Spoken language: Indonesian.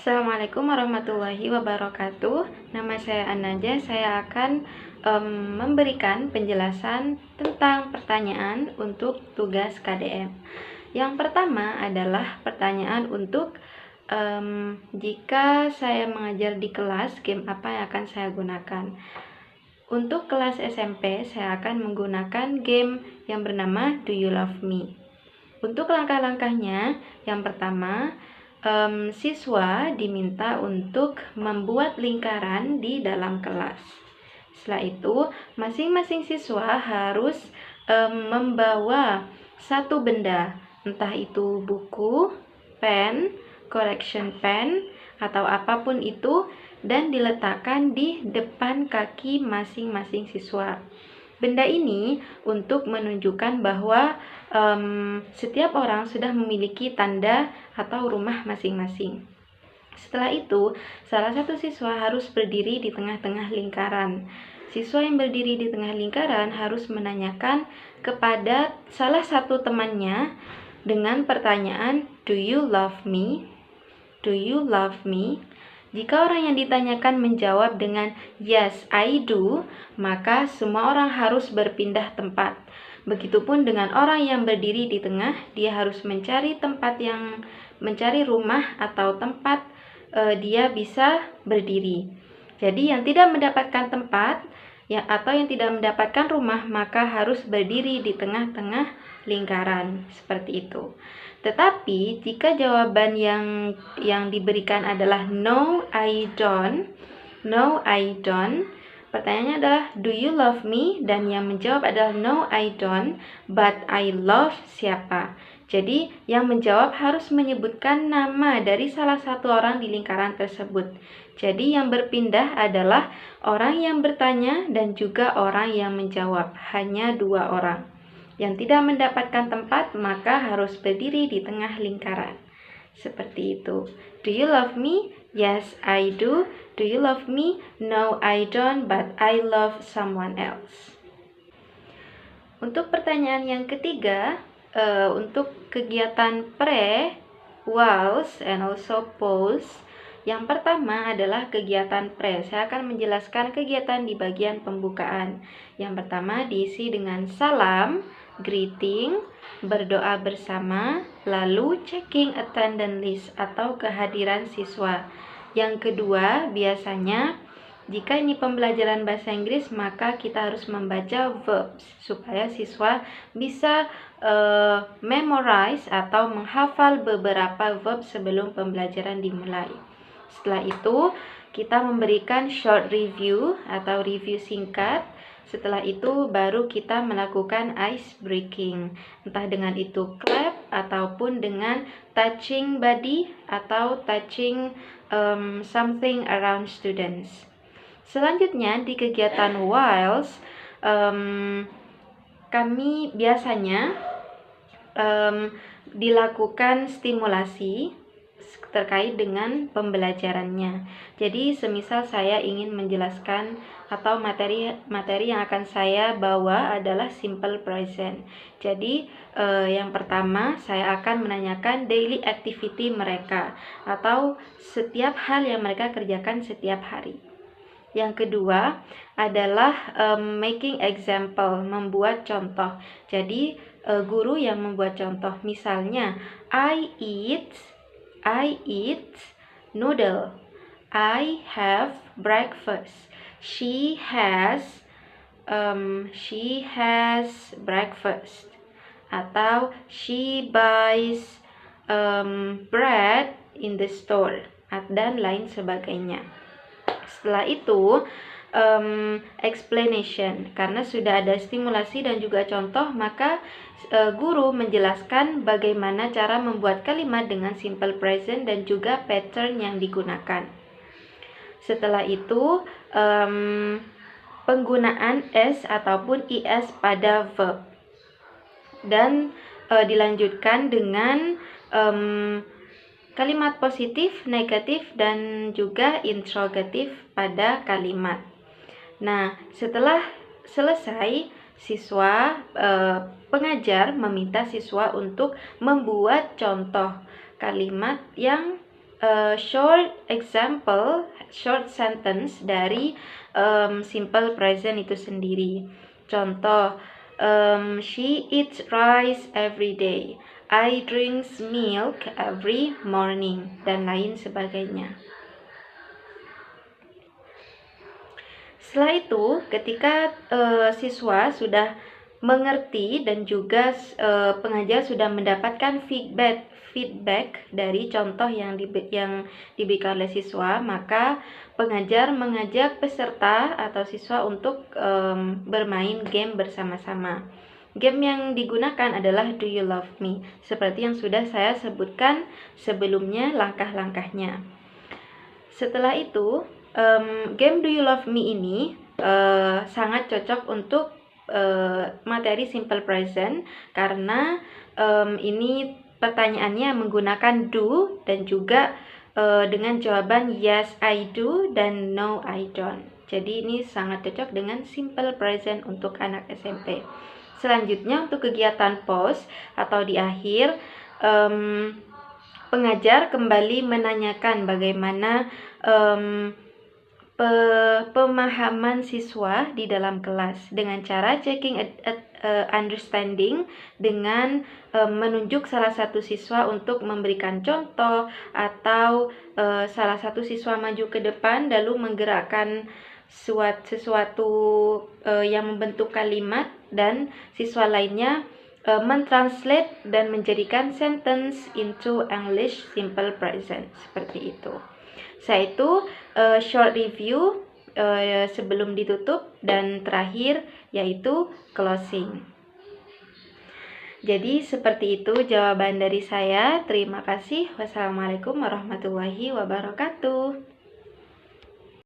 Assalamualaikum warahmatullahi wabarakatuh. Nama saya Anaja. Saya akan memberikan penjelasan tentang pertanyaan untuk tugas KDM. Yang pertama adalah pertanyaan untuk jika saya mengajar di kelas, game apa yang akan saya gunakan? Untuk kelas SMP, saya akan menggunakan game yang bernama Do You Love Me? Untuk langkah-langkahnya, yang pertama, siswa diminta untuk membuat lingkaran di dalam kelas. Setelah itu, masing-masing siswa harus membawa satu benda, entah itu buku, pen, correction pen, atau apapun itu, dan diletakkan di depan kaki masing-masing siswa. Benda ini untuk menunjukkan bahwa setiap orang sudah memiliki tanda atau rumah masing-masing. Setelah itu, salah satu siswa harus berdiri di tengah-tengah lingkaran. Siswa yang berdiri di tengah lingkaran harus menanyakan kepada salah satu temannya dengan pertanyaan, "Do you love me? Do you love me?" Jika orang yang ditanyakan menjawab dengan "Yes, I do", maka semua orang harus berpindah tempat. Begitupun dengan orang yang berdiri di tengah, dia harus mencari rumah atau tempat dia bisa berdiri. Jadi yang tidak mendapatkan tempat atau yang tidak mendapatkan rumah, maka harus berdiri di tengah-tengah lingkaran seperti itu. Tetapi jika jawaban yang diberikan adalah no, I don't, pertanyaannya adalah do you love me, dan yang menjawab adalah no, I don't, but I love siapa. Jadi yang menjawab harus menyebutkan nama dari salah satu orang di lingkaran tersebut. Jadi yang berpindah adalah orang yang bertanya dan juga orang yang menjawab, hanya dua orang. Yang tidak mendapatkan tempat maka harus berdiri di tengah lingkaran. Seperti itu. Do you love me? Yes, I do. Do you love me? No, I don't, but I love someone else. Untuk pertanyaan yang ketiga, untuk kegiatan pre, whilst, and also post. Yang pertama adalah kegiatan pre. Saya akan menjelaskan kegiatan di bagian pembukaan. Yang pertama diisi dengan salam, greeting, berdoa bersama, lalu checking attendance list atau kehadiran siswa. Yang kedua, biasanya jika ini pembelajaran bahasa Inggris, maka kita harus membaca verbs supaya siswa bisa memorize atau menghafal beberapa verb sebelum pembelajaran dimulai. Setelah itu, kita memberikan short review atau review singkat. Setelah itu baru kita melakukan ice breaking, entah dengan itu clap ataupun dengan touching body atau touching something around students. Selanjutnya di kegiatan whilst, kami biasanya dilakukan stimulasi terkait dengan pembelajarannya. Jadi semisal saya ingin menjelaskan atau materi yang akan saya bawa adalah simple present. Jadi yang pertama saya akan menanyakan daily activity mereka atau setiap hal yang mereka kerjakan setiap hari. Yang kedua adalah making example, membuat contoh. Jadi guru yang membuat contoh, misalnya I eat noodle. I have breakfast. She has breakfast. Atau she buys bread in the store, dan lain sebagainya. Setelah itu explanation, karena sudah ada stimulasi dan juga contoh, maka guru menjelaskan bagaimana cara membuat kalimat dengan simple present dan juga pattern yang digunakan. Setelah itu penggunaan s ataupun is pada verb, dan dilanjutkan dengan kalimat positif, negatif, dan juga interrogatif pada kalimat. Nah, setelah selesai, pengajar meminta siswa untuk membuat contoh kalimat yang short example, short sentence dari simple present itu sendiri. Contoh, she eats rice every day. I drink milk every morning, dan lain sebagainya. Setelah itu, ketika siswa sudah mengerti dan juga pengajar sudah mendapatkan feedback dari contoh yang diberikan oleh siswa, maka pengajar mengajak peserta atau siswa untuk bermain game bersama-sama. Game yang digunakan adalah Do You Love Me, seperti yang sudah saya sebutkan sebelumnya langkah-langkahnya. Setelah itu, game Do You Love Me ini sangat cocok untuk materi simple present karena ini pertanyaannya menggunakan do dan juga dengan jawaban yes I do dan no I don't. Jadi ini sangat cocok dengan simple present untuk anak SMP. Selanjutnya untuk kegiatan pause atau di akhir, pengajar kembali menanyakan bagaimana pemahaman siswa di dalam kelas dengan cara checking understanding dengan menunjuk salah satu siswa untuk memberikan contoh atau salah satu siswa maju ke depan lalu menggerakkan sesuatu yang membentuk kalimat dan siswa lainnya mentranslate dan menjadikan sentence into English simple present, seperti itu. Setelah itu short review sebelum ditutup dan terakhir yaitu closing. Jadi seperti itu jawaban dari saya. Terima kasih. Wassalamualaikum warahmatullahi wabarakatuh.